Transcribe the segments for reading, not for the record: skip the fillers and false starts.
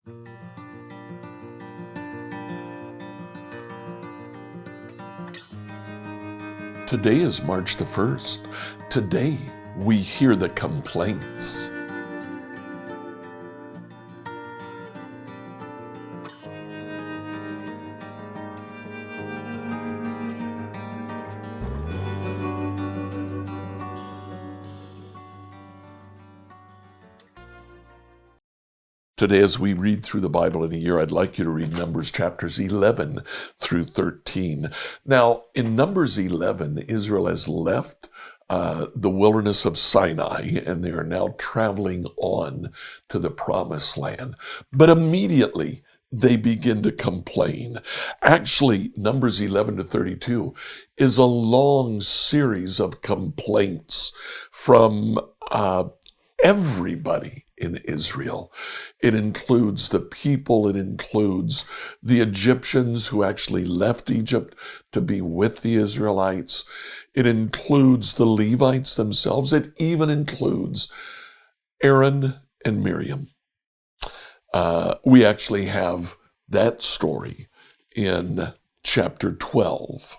Today is March the 1st. Today we hear the complaints. Today, as we read through the Bible in a year, I'd like you to read Numbers chapters 11 through 13. Now, in Numbers 11, Israel has left the wilderness of Sinai, and they are now traveling on to the Promised Land. But immediately, they begin to complain. Actually, Numbers 11 to 32 is a long series of complaints from everybody in Israel. It includes the people, it includes the Egyptians who actually left Egypt to be with the Israelites. It includes the Levites themselves. It even includes Aaron and Miriam. We actually have that story in chapter 12.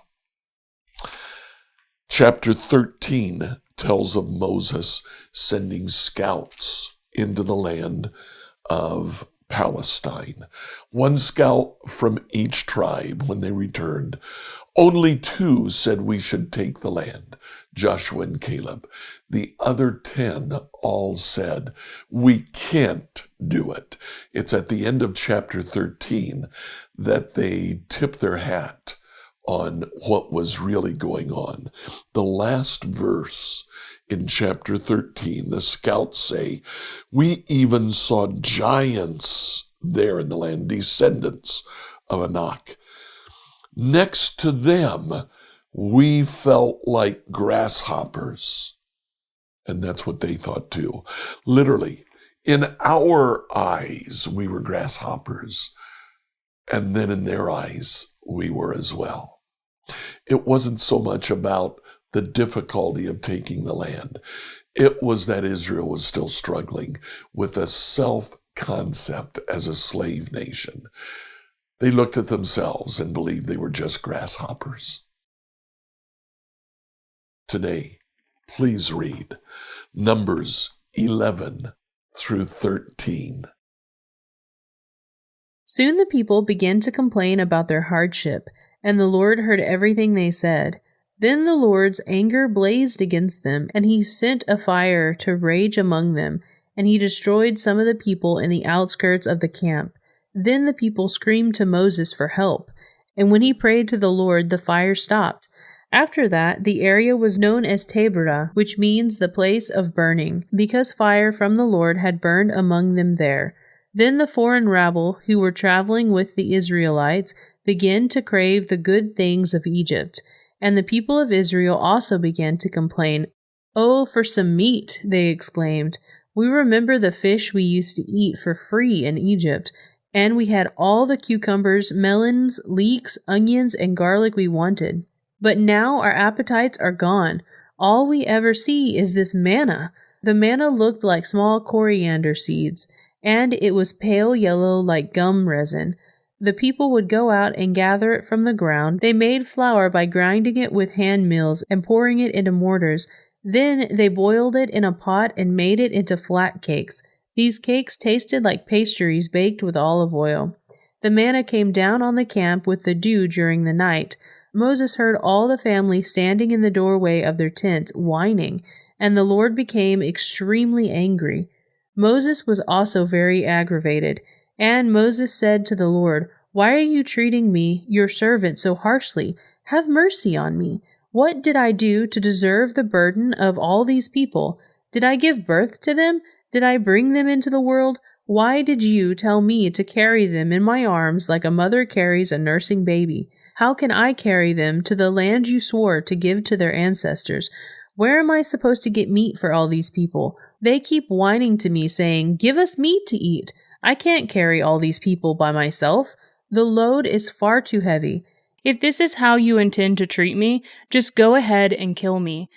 Chapter 13 tells of Moses sending scouts into the land of Palestine. One scout from each tribe. When they returned, only 2 said we should take the land, Joshua and Caleb. The other 10 all said, we can't do it. It's at the end of chapter 13 that they tip their hat on what was really going on. The last verse in chapter 13, the scouts say, we even saw giants there in the land, descendants of Anak. Next to them, we felt like grasshoppers. And that's what they thought too. Literally, in our eyes, we were grasshoppers. And then in their eyes, we were as well. It wasn't so much about the difficulty of taking the land. It was that Israel was still struggling with a self-concept as a slave nation. They looked at themselves and believed they were just grasshoppers. Today, please read Numbers 11 through 13. Soon the people began to complain about their hardship, and the Lord heard everything they said. Then the Lord's anger blazed against them, and he sent a fire to rage among them, and he destroyed some of the people in the outskirts of the camp. Then the people screamed to Moses for help, and when he prayed to the Lord, the fire stopped. After that, the area was known as Taberah, which means the place of burning, because fire from the Lord had burned among them there. Then the foreign rabble who were traveling with the Israelites began to crave the good things of Egypt, and the people of Israel also began to complain. "Oh, for some meat," they exclaimed. "We remember the fish we used to eat for free in Egypt, and we had all the cucumbers, melons, leeks, onions, and garlic we wanted. But now our appetites are gone. All we ever see is this manna." The manna looked like small coriander seeds, and it was pale yellow like gum resin. The people would go out and gather it from the ground. They made flour by grinding it with hand mills and pouring it into mortars. Then they boiled it in a pot and made it into flat cakes. These cakes tasted like pastries baked with olive oil. The manna came down on the camp with the dew during the night. Moses heard all the family standing in the doorway of their tents, whining, and the Lord became extremely angry. Moses was also very aggravated, and Moses said to the Lord, "Why are you treating me, your servant, so harshly? Have mercy on me. What did I do to deserve the burden of all these people? Did I give birth to them? Did I bring them into the world? Why did you tell me to carry them in my arms like a mother carries a nursing baby? How can I carry them to the land you swore to give to their ancestors? Where am I supposed to get meat for all these people? They keep whining to me, saying, 'Give us meat to eat.' I can't carry all these people by myself. The load is far too heavy. If this is how you intend to treat me, just go ahead and kill me.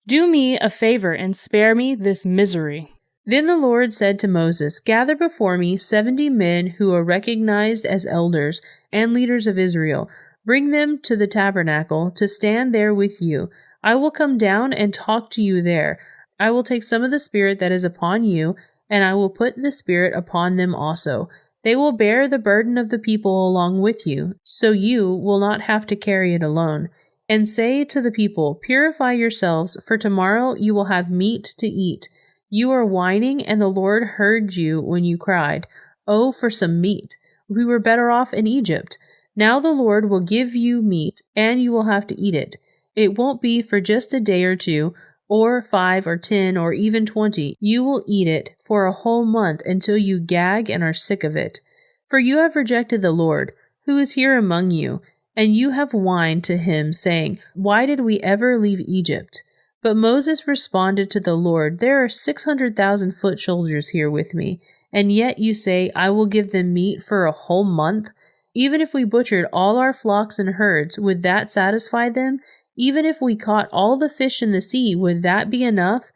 Do me a favor and spare me this misery." Then the Lord said to Moses, "Gather before me 70 men who are recognized as elders and leaders of Israel. Bring them to the tabernacle to stand there with you. I will come down and talk to you there. I will take some of the Spirit that is upon you, and I will put the Spirit upon them also. They will bear the burden of the people along with you, so you will not have to carry it alone. And say to the people, Purify yourselves, for tomorrow you will have meat to eat. You are whining, and the Lord heard you when you cried, 'Oh, for some meat! We were better off in Egypt.' Now the Lord will give you meat, and you will have to eat it. It won't be for just a day or two, or 5 or 10 or even 20. You will eat it for a whole month until you gag and are sick of it. For you have rejected the Lord, who is here among you, and you have whined to him, saying, 'Why did we ever leave Egypt?' But Moses responded to the Lord, 'There are 600,000 foot soldiers here with me, and yet you say, I will give them meat for a whole month? Even if we butchered all our flocks and herds, would that satisfy them? Even if we caught all the fish in the sea, would that be enough?'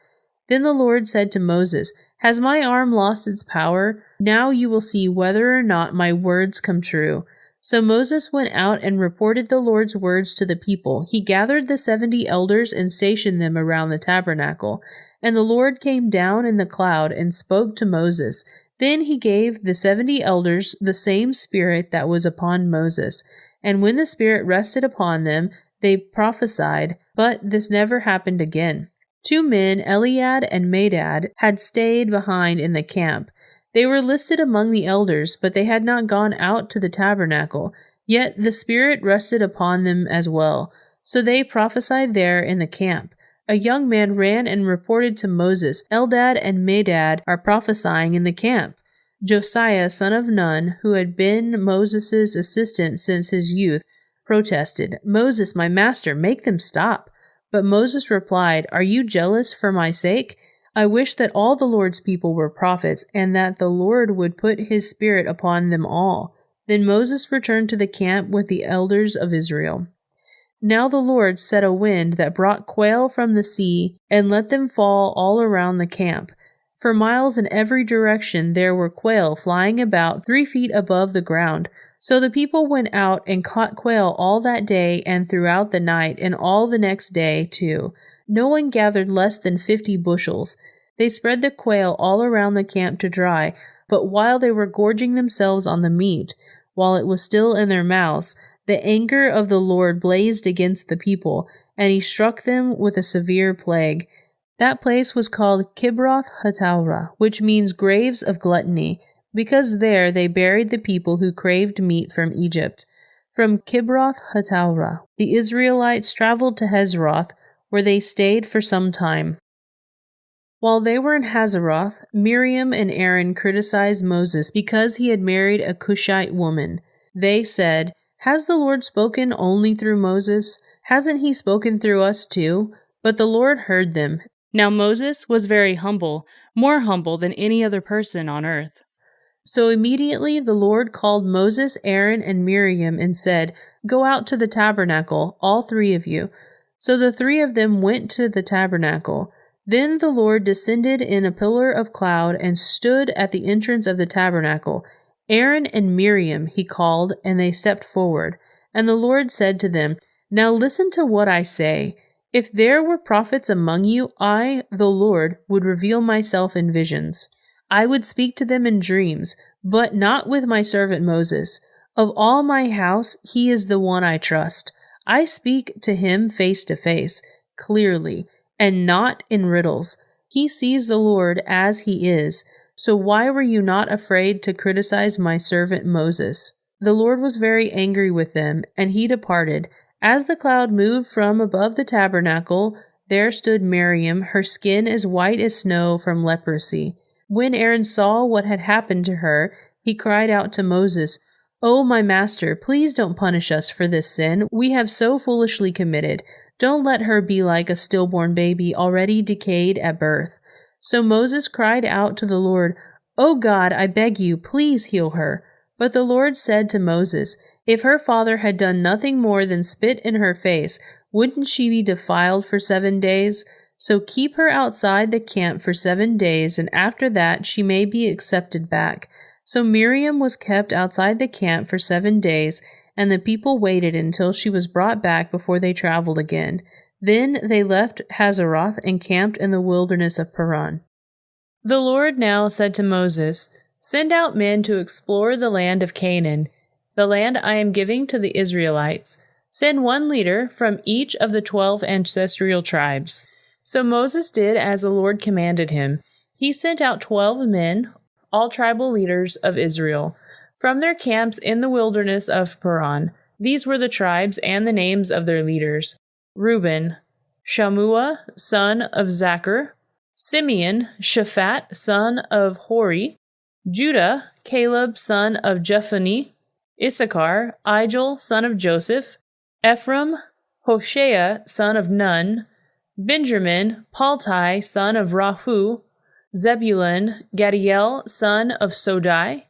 Then the Lord said to Moses, 'Has my arm lost its power? Now you will see whether or not my words come true.' So Moses went out and reported the Lord's words to the people. He gathered the 70 elders and stationed them around the tabernacle. And the Lord came down in the cloud and spoke to Moses. Then he gave the 70 elders the same spirit that was upon Moses. And when the Spirit rested upon them, they prophesied, but this never happened again. 2 men, Eliad and Medad, had stayed behind in the camp. They were listed among the elders, but they had not gone out to the tabernacle. Yet the Spirit rested upon them as well. So they prophesied there in the camp. A young man ran and reported to Moses, "Eldad and Medad are prophesying in the camp." Josiah, son of Nun, who had been Moses' assistant since his youth, protested, "Moses, my master, make them stop." But Moses replied, "Are you jealous for my sake? I wish that all the Lord's people were prophets, and that the Lord would put his Spirit upon them all." Then Moses returned to the camp with the elders of Israel. Now the Lord set a wind that brought quail from the sea and let them fall all around the camp. For miles in every direction there were quail flying about 3 feet above the ground. So the people went out and caught quail all that day and throughout the night and all the next day too. No one gathered less than 50 bushels. They spread the quail all around the camp to dry, but while they were gorging themselves on the meat, while it was still in their mouths, the anger of the Lord blazed against the people, and he struck them with a severe plague. That place was called Kibroth Hattaavah, which means graves of gluttony, because there they buried the people who craved meat from Egypt. From Kibroth Hattaavah, the Israelites traveled to Hazeroth, where they stayed for some time. While they were in Hazeroth, Miriam and Aaron criticized Moses because he had married a Cushite woman. They said, "Has the Lord spoken only through Moses? Hasn't he spoken through us too?" But the Lord heard them. Now Moses was very humble, more humble than any other person on earth. So immediately the Lord called Moses, Aaron, and Miriam and said, "Go out to the tabernacle, all 3 of you." So the 3 of them went to the tabernacle. Then the Lord descended in a pillar of cloud and stood at the entrance of the tabernacle. "Aaron and Miriam," he called, and they stepped forward. And the Lord said to them, "Now listen to what I say. If there were prophets among you, I, the Lord, would reveal myself in visions. I would speak to them in dreams, but not with my servant Moses. Of all my house, he is the one I trust. I speak to him face to face, clearly, and not in riddles. He sees the Lord as he is. So why were you not afraid to criticize my servant Moses?" The Lord was very angry with them, and he departed. As the cloud moved from above the tabernacle, there stood Miriam, her skin as white as snow from leprosy. When Aaron saw what had happened to her, he cried out to Moses, "Oh, my master, please don't punish us for this sin we have so foolishly committed. Don't let her be like a stillborn baby already decayed at birth." So Moses cried out to the Lord, "Oh God, I beg you, please heal her." But the Lord said to Moses, "If her father had done nothing more than spit in her face, wouldn't she be defiled for 7 days? So keep her outside the camp for 7 days, and after that she may be accepted back. So Miriam was kept outside the camp for 7 days, and the people waited until she was brought back before they traveled again. Then they left Hazeroth and camped in the wilderness of Paran. The Lord now said to Moses, "Send out men to explore the land of Canaan, the land I am giving to the Israelites. Send one leader from each of the 12 ancestral tribes." So Moses did as the Lord commanded him. He sent out 12 men, all tribal leaders of Israel, from their camps in the wilderness of Paran. These were the tribes and the names of their leaders: Reuben, Shammua, son of Zachar; Simeon, Shaphat, son of Hori; Judah, Caleb, son of Jephunneh; Issachar, Igel, son of Joseph; Ephraim, Hoshea, son of Nun; Benjamin, Paltai, son of Raphu; Zebulun, Gadiel, son of Sodai;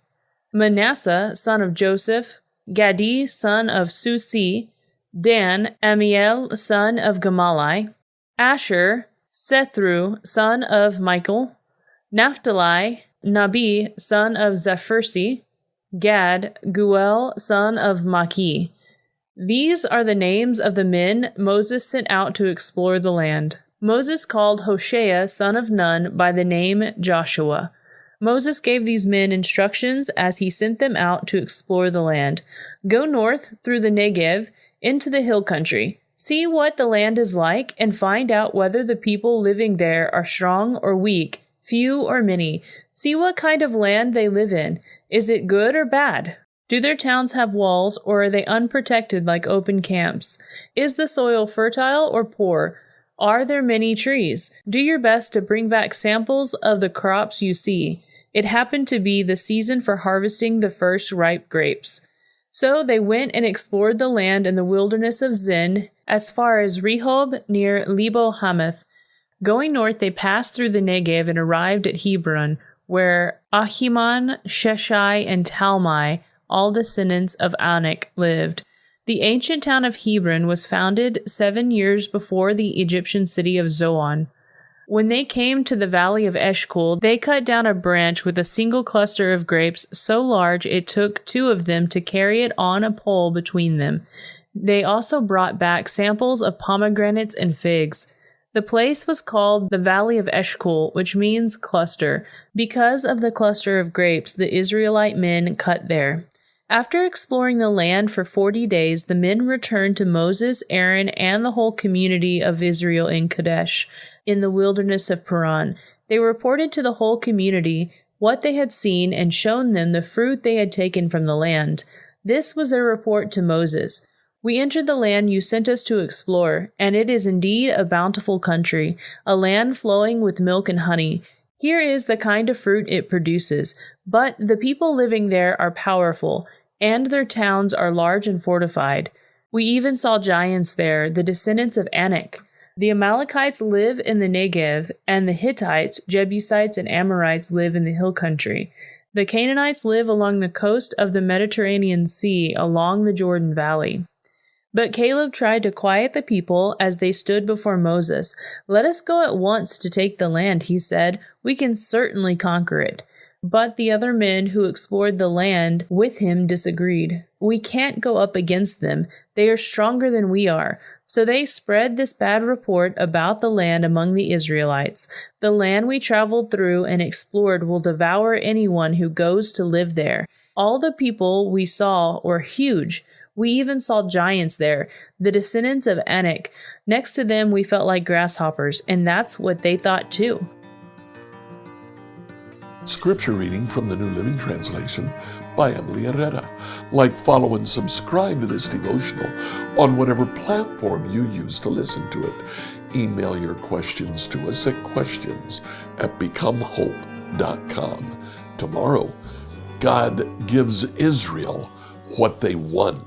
Manasseh, son of Joseph; Gadi, son of Susi; Dan, Amiel, son of Gamalai; Asher, Sethru, son of Michael; Naphtali, Nabi, son of Zephirsi; Gad, Guel, son of Maki. These are the names of the men Moses sent out to explore the land. Moses called Hoshea, son of Nun, by the name Joshua. Moses gave these men instructions as he sent them out to explore the land. Go north through the Negev into the hill country. See what the land is like and find out whether the people living there are strong or weak, few or many. See what kind of land they live in. Is it good or bad? Do their towns have walls, or are they unprotected like open camps? Is the soil fertile or poor? Are there many trees? Do your best to bring back samples of the crops you see. It happened to be the season for harvesting the first ripe grapes. So they went and explored the land in the wilderness of Zin, as far as Rehob near Lebo Hamath. Going north, they passed through the Negev and arrived at Hebron, where Ahiman, Sheshai, and Talmai, all descendants of Anak, lived. The ancient town of Hebron was founded 7 years before the Egyptian city of Zoan. When they came to the valley of Eshcol, they cut down a branch with a single cluster of grapes so large it took 2 of them to carry it on a pole between them. They also brought back samples of pomegranates and figs. The place was called the Valley of Eshcol, which means cluster, because of the cluster of grapes the Israelite men cut there. After exploring the land for 40 days, the men returned to Moses, Aaron, and the whole community of Israel in Kadesh, in the wilderness of Paran. They reported to the whole community what they had seen and shown them the fruit they had taken from the land. This was their report to Moses. We entered the land you sent us to explore, and it is indeed a bountiful country, a land flowing with milk and honey. Here is the kind of fruit it produces, but the people living there are powerful, and their towns are large and fortified. We even saw giants there, the descendants of Anak. The Amalekites live in the Negev, and the Hittites, Jebusites, and Amorites live in the hill country. The Canaanites live along the coast of the Mediterranean Sea, along the Jordan Valley. But Caleb tried to quiet the people as they stood before Moses. "Let us go at once to take the land," he said. "We can certainly conquer it." But the other men who explored the land with him disagreed. "We can't go up against them. They are stronger than we are." So they spread this bad report about the land among the Israelites. "The land we traveled through and explored will devour anyone who goes to live there. All the people we saw were huge. We even saw giants there, the descendants of Anak. Next to them, we felt like grasshoppers, and that's what they thought too." Scripture reading from the New Living Translation by Emily Herrera. Like, follow, and subscribe to this devotional on whatever platform you use to listen to it. Email your questions to us at questions@becomehope.com. Tomorrow, God gives Israel what they want.